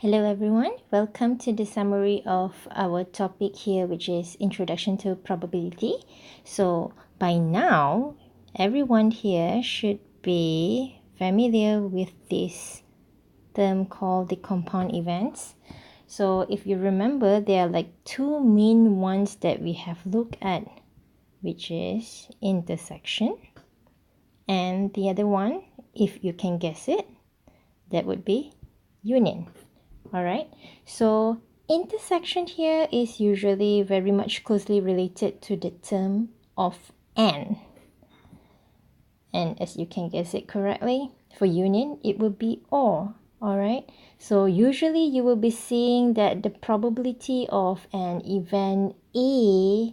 Hello everyone, welcome to the summary of our topic here, which is Introduction to Probability. So by now, everyone here should be familiar with this term called the compound events. So if you remember, there are like two main ones that we have looked at, which is intersection, and the other one, if you can guess it, that would be union. Alright, so intersection here is usually very much closely related to the term of and. And as you can guess it correctly, for union, it will be or. Alright, so usually you will be seeing that the probability of an event A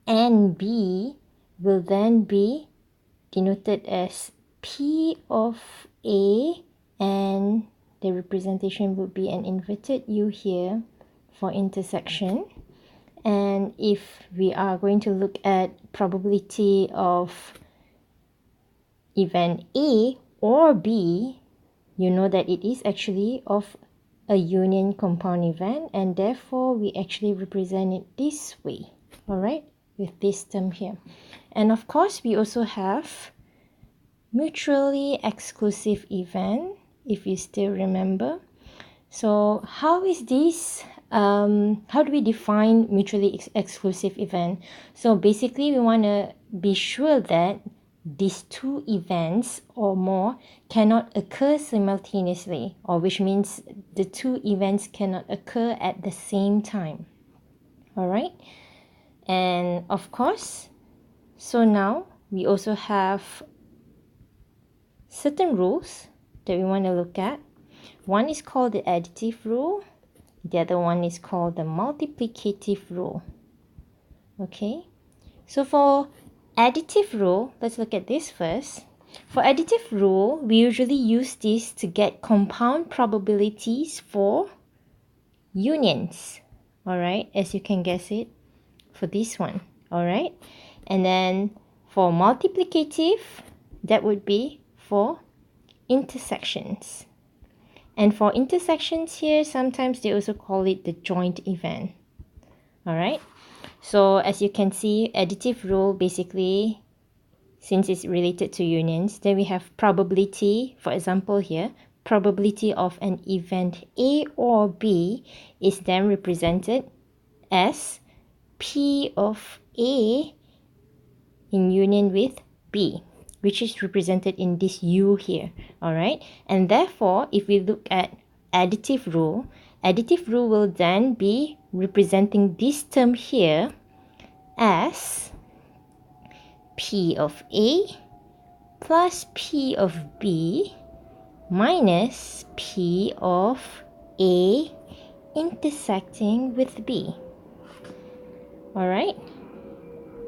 and B will then be denoted as P of A, and the representation would be an inverted U here for intersection. And if we are going to look at probability of event A or B, you know that it is actually of a union compound event, and therefore we actually represent it this way, alright, with this term here. And of course, we also have mutually exclusive event, if you still remember. So how is this, how do we define mutually exclusive event? So basically we want to be sure that these two events or more cannot occur simultaneously, or which means the two events cannot occur at the same time. Alright, and of course, so now we also have certain rules that we want to look at. One is called the additive rule. The other one is called the multiplicative rule. Okay, so for additive rule, let's look at this first. For additive rule, we usually use this to get compound probabilities for unions. Alright, as you can guess it for this one. Alright, and then for multiplicative, that would be for intersections. And for intersections here, sometimes they also call it the joint event. Alright, so as you can see, additive rule basically, since it's related to unions, then we have probability. For example here, probability of an event A or B is then represented as P of A in union with B, which is represented in this U here. Alright, and therefore if we look at additive rule will then be representing this term here as P of A plus P of B minus P of A intersecting with B. Alright,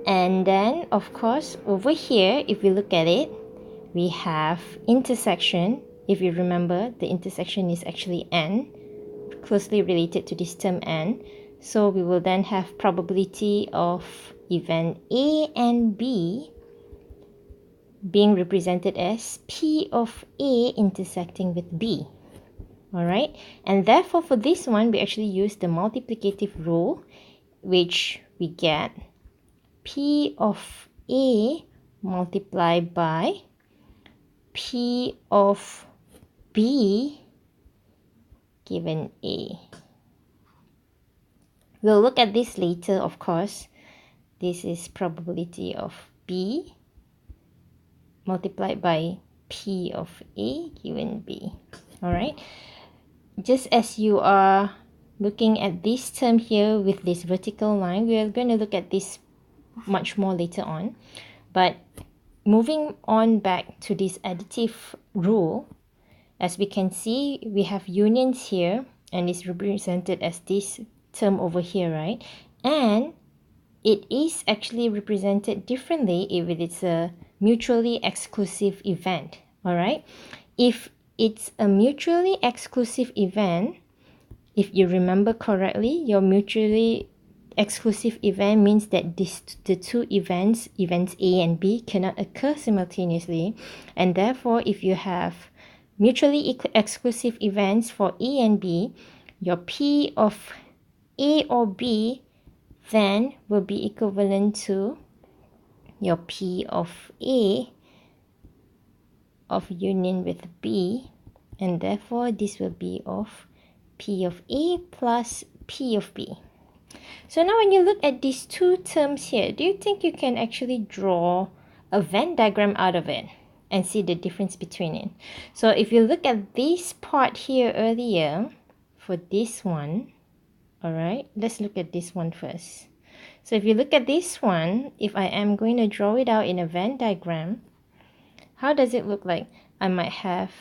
and then of course over here, if we look at it, we have intersection. If you remember, the intersection is actually n, closely related to this term n. So we will then have probability of event A and B being represented as P of A intersecting with B. Alright, and therefore for this one, we actually use the multiplicative rule, which we get P of A multiplied by P of B given A. We'll look at this later, of course. This is probability of B multiplied by P of A given B. Alright, just as you are looking at this term here with this vertical line, we are going to look at this much more later on. But moving on back to this additive rule, as we can see, we have unions here, and it's represented as this term over here, right? And it is actually represented differently if it is a mutually exclusive event. Alright, if it's a mutually exclusive event, if you remember correctly, your mutually exclusive event means that the two events A and B, cannot occur simultaneously, and therefore if you have mutually exclusive events for A and B, your P of A or B then will be equivalent to your P of A of union with B, and therefore this will be of P of A plus P of B. So now when you look at these two terms here, do you think you can actually draw a Venn diagram out of it and see the difference between it? So if you look at this part here earlier, for this one, all right, let's look at this one first. So if you look at this one, if I am going to draw it out in a Venn diagram, how does it look like? I might have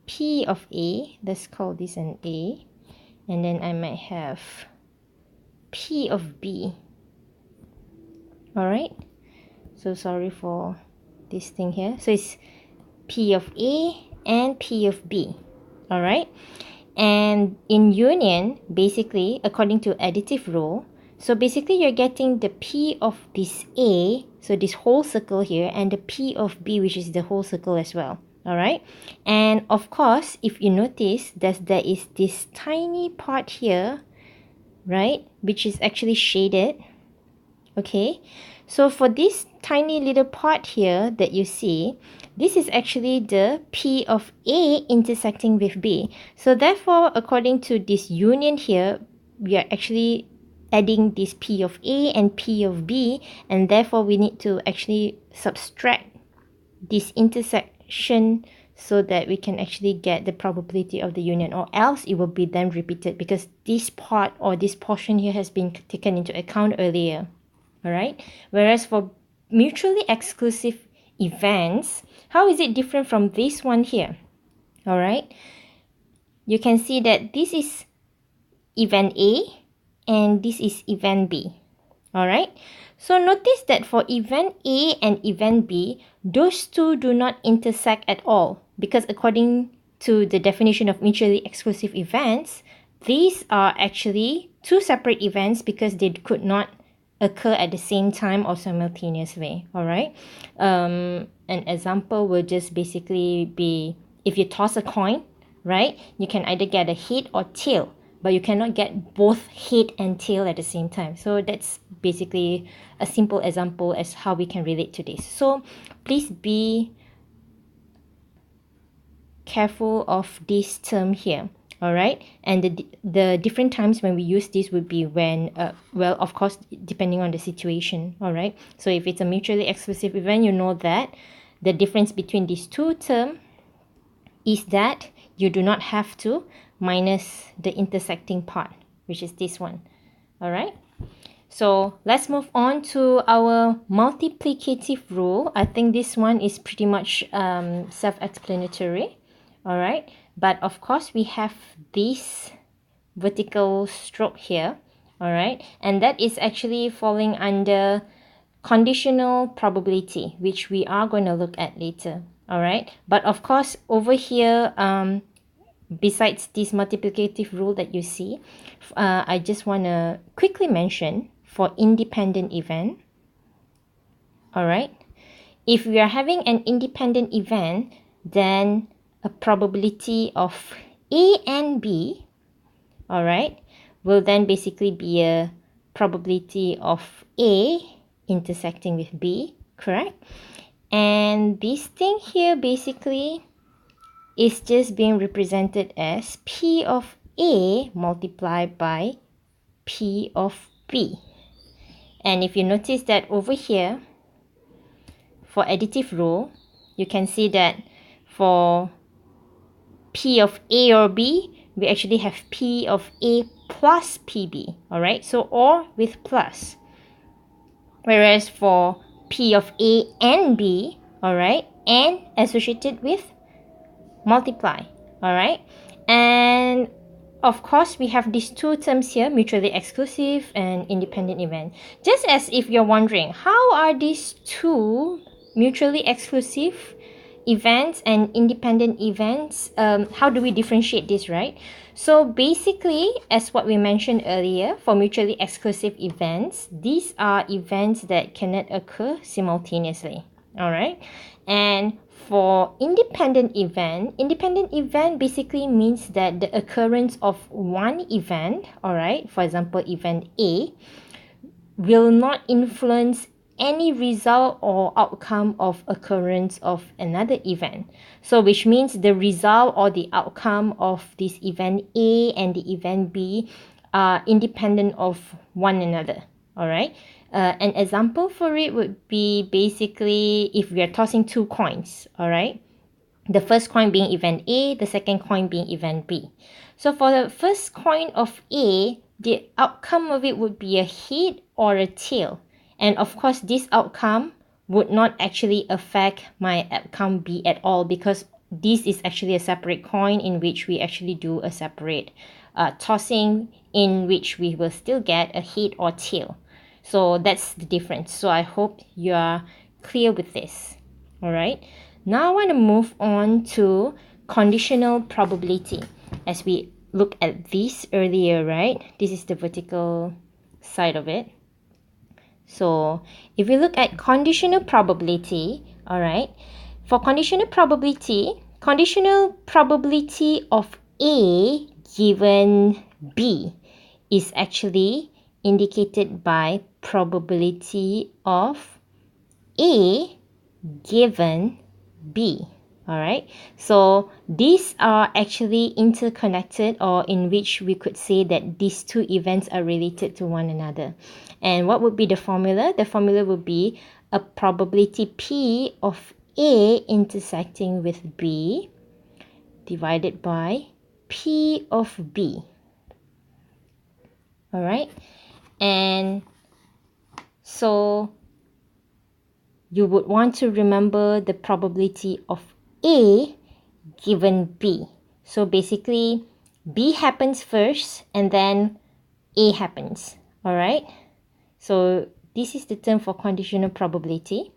P of A, let's call this an A, and then I might have P of B. All right, so sorry for this thing here. So it's P of A and P of B. All right, and in union, basically, according to additive rule, so basically you're getting the P of this A, so this whole circle here, and the P of B, which is the whole circle as well. All right, and of course, if you notice that there is this tiny part here, right, which is actually shaded. Okay, so for this tiny little part here that you see, this is actually the P of A intersecting with B. So therefore, according to this union here, we are actually adding this P of A and P of B, and therefore we need to actually subtract this intersection so that we can actually get the probability of the union, or else it will be then repeated because this part or this portion here has been taken into account earlier. All right, whereas for mutually exclusive events, how is it different from this one here? All right, you can see that this is event A and this is event B. All right, so notice that for event A and event B, those two do not intersect at all, because according to the definition of mutually exclusive events, these are actually two separate events because they could not occur at the same time or simultaneously. All right, an example will just basically be if you toss a coin, right, you can either get a head or tail, but you cannot get both head and tail at the same time. So that's basically a simple example as how we can relate to this. So please be careful of this term here. All right, and the different times when we use this would be when well, of course, depending on the situation. All right, so if it's a mutually exclusive event, you know that the difference between these two terms is that you do not have to minus the intersecting part, which is this one. All right, so let's move on to our multiplicative rule. I think this one is pretty much self-explanatory. All right, but of course we have this vertical stroke here. All right, and that is actually falling under conditional probability, which we are going to look at later. All right, but of course over here, besides this multiplicative rule that you see, I just want to quickly mention for independent event. All right, if we are having an independent event, then a probability of A and B, all right, will then basically be a probability of A intersecting with B, correct? And this thing here basically is just being represented as P of A multiplied by P of B. And if you notice that over here, for additive rule, you can see that for P of A or B, we actually have P of A plus PB, all right? So, or with plus. Whereas for P of A and B, all right, and associated with multiply, all right? And of course, we have these two terms here, mutually exclusive and independent event. Just as if you're wondering, how are these two mutually exclusive events and independent events, how do we differentiate this, right? So basically, as what we mentioned earlier, for mutually exclusive events, these are events that cannot occur simultaneously, all right? And For independent event basically means that the occurrence of one event, all right, for example, event A, will not influence any result or outcome of occurrence of another event. So which means the result or the outcome of this event A and the event B are independent of one another. All right. An example for it would be basically if we are tossing two coins. All right. The first coin being event A, the second coin being event B. So for the first coin of A, the outcome of it would be a head or a tail. And of course, this outcome would not actually affect my outcome B at all, because this is actually a separate coin in which we actually do a separate tossing, in which we will still get a head or tail. So that's the difference. So I hope you are clear with this. All right. Now I want to move on to conditional probability. As we look at this earlier, right? This is the vertical side of it. So if you look at conditional probability, all right, for conditional probability of A given B is actually indicated by probability of A given B. All right, so these are actually interconnected, or in which we could say that these two events are related to one another. And what would be the formula? The formula would be a probability P of A intersecting with B divided by P of B. All right, and so you would want to remember the probability of A given B. So basically, B happens first and then A happens. All right. So this is the term for conditional probability,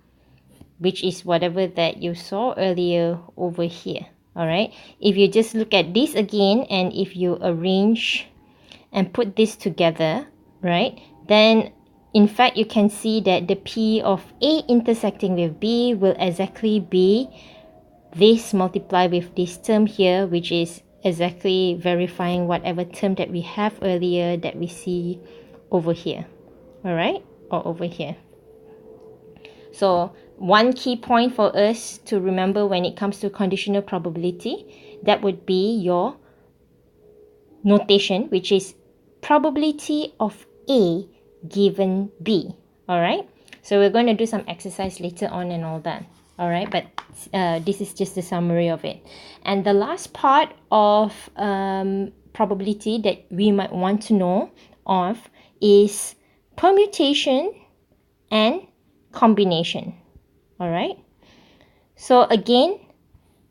which is whatever that you saw earlier over here. All right. If you just look at this again, and if you arrange and put this together, right, then in fact, you can see that the P of A intersecting with B will exactly be this multiplied with this term here, which is exactly verifying whatever term that we have earlier that we see over here. All right, or over here. So one key point for us to remember when it comes to conditional probability, that would be your notation, which is probability of A given B. All right, so we're going to do some exercise later on and all that. All right, but this is just a summary of it. And the last part of probability that we might want to know of is permutation and combination. All right, so again,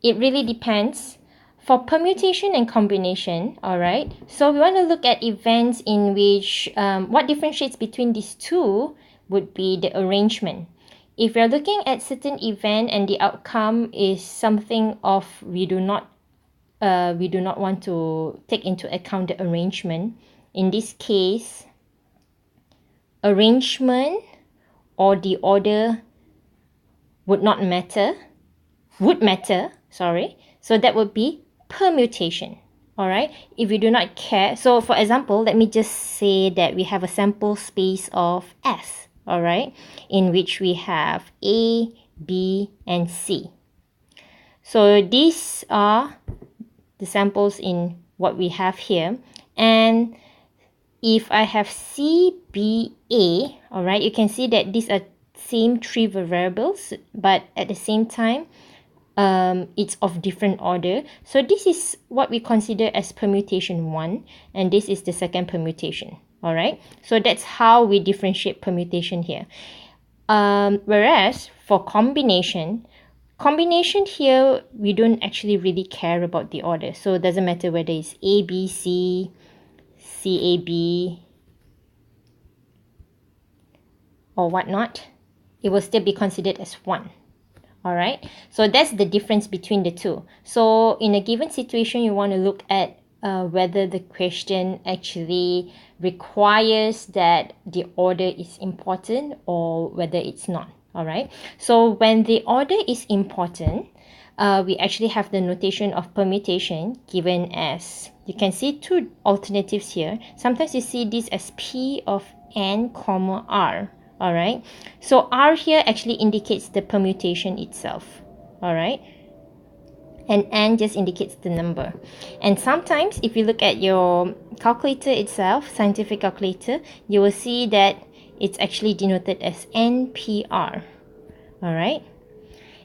it really depends. For permutation and combination, all right, so we want to look at events in which what differentiates between these two would be the arrangement. If you're looking at certain event and the outcome is something of we do not want to take into account the arrangement. In this case, arrangement or the order would matter. So that would be permutation. All right, if you do not care, so for example, let me just say that we have a sample space of S, all right, in which we have A, B, and C. So these are the samples in what we have here. And if I have C, B, A, all right, you can see that these are same three variables, but at the same time, it's of different order. So this is what we consider as permutation 1, and this is the second permutation. All right, so that's how we differentiate permutation here. Whereas for combination here, we don't actually really care about the order. So it doesn't matter whether it's A, B, C, C, A, B, or whatnot. It will still be considered as 1. All right, so that's the difference between the two. So in a given situation, you want to look at whether the question actually requires that the order is important or whether it's not. All right, so when the order is important, we actually have the notation of permutation given as, you can see two alternatives here. Sometimes you see this as P of n comma r. All right, so r here actually indicates the permutation itself. All right, and n just indicates the number. And sometimes if you look at your calculator itself, scientific calculator, you will see that it's actually denoted as NPR. All right,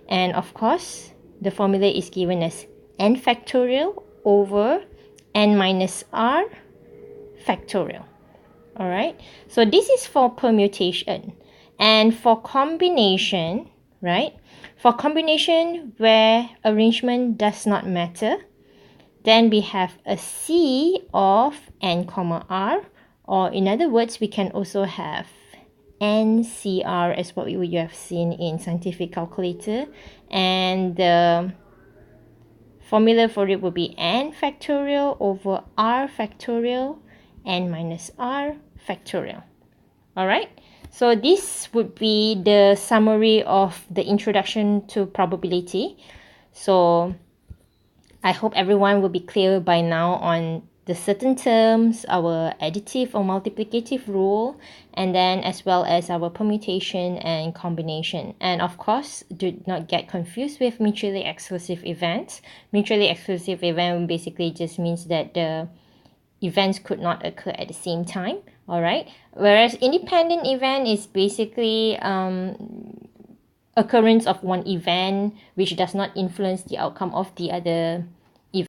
and of course the formula is given as n factorial over n minus r factorial. All right, so this is for permutation. And for combination, right, for combination where arrangement does not matter, then we have a C of n comma r, or in other words, we can also have NCR as what you have seen in scientific calculator, and the formula for it would be n factorial over r factorial n minus r factorial. All right, so this would be the summary of the introduction to probability. So I hope everyone will be clear by now on the certain terms, our additive or multiplicative rule, and then as well as our permutation and combination. And of course, do not get confused with mutually exclusive events. Mutually exclusive event basically just means that the events could not occur at the same time. All right, whereas independent event is basically occurrence of one event which does not influence the outcome of the other